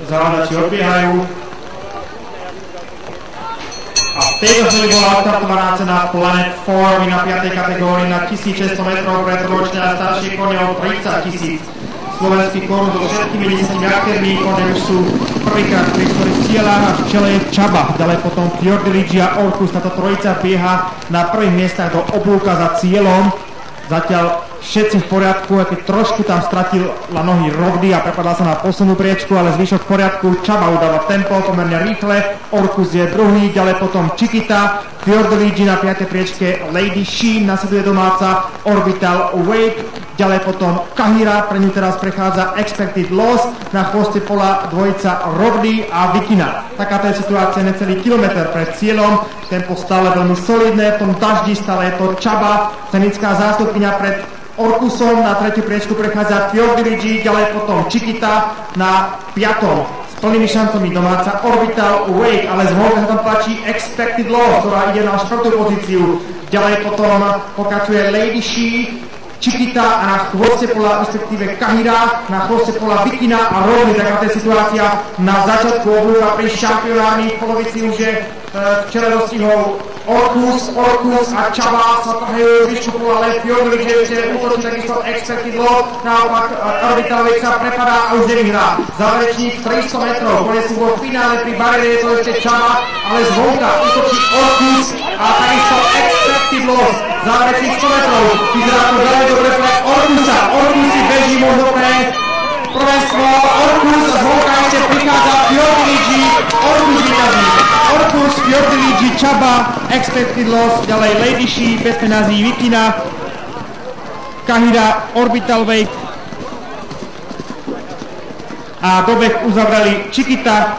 Závodači odbiehajú. A v tejto chvíli bola odstartovaná cena Planet Form na 5. kategórii na 1600 metrov pre trojročné a staršie kone o 30 000 slovenských korún so všetkými 10 aktérmi. Kone už sú prvýkrát pri ktorých cieľa a v čele je Čaba. Ďalej potom Fiordiligi a Orkus. Táto trojica bieha na prvých miestach do oblúka za cieľom. Zatiaľ všetci v poriadku, aj keď trošku tam stratil nohy Rovdy a prepadla sa na poslednú priečku, ale zvyšok v poriadku. Čaba udáva tempo pomerne rýchle, Orkus je druhý, ďalej potom Chiquita, Fiordiligi na 5. priečke, Lady Sheen, nasleduje domáca Orbital Wake, ďalej potom Kahira, pre ňu teraz prechádza Expected Loss, na chvoste pola dvojica Rovdy a Vikina. Takáto je situácia necelý kilometr pred cieľom, tempo stále veľmi solidné, v tom daždi stále je to Čaba, cenická zástupkyňa pred Orkusom, na 3. priečku prechádza Fiordiligi, ďalej potom Chiquita, na 5. s plnými šancami domáca Orbital Wake, ale zvonka sa tam páči Expected Loss, ktorá ide na 4. pozíciu, ďalej potom pokračuje Lady She, Chiquita a na chvoste pola, respektíve Kahira, na chvoste pola Vikina a Rovny. Taká je situácia na začiatku oblúka pri šampionáni. V polovici už je v čele dostihol Orkus a Čaba sa tahajú zvyšku pola, ale Fiordiligi ešte útočí takisto Expected Loss, naopak Orbital Wake sa prepadá a už nevyhrá. Záverečník 300 metrov, konec sú vo finále, pri bariére je to ešte Čaba, ale zvonka útočí Orkus a takisto Expected Loss. Záverečník 100 metrov, vyzerá to veľmi dobre pre Orkusa. Orkus si beží možno pre prvenstvo. Orkus a zvonka ešte prichádza Fiordiligi, Orkus vyťazí. Orkus, Fiordiligi, Čaba, Expected Loss, ďalej Lady She, bez penází Vikina, Kahira, Orbital Wake a dobeh uzavreli Chiquita,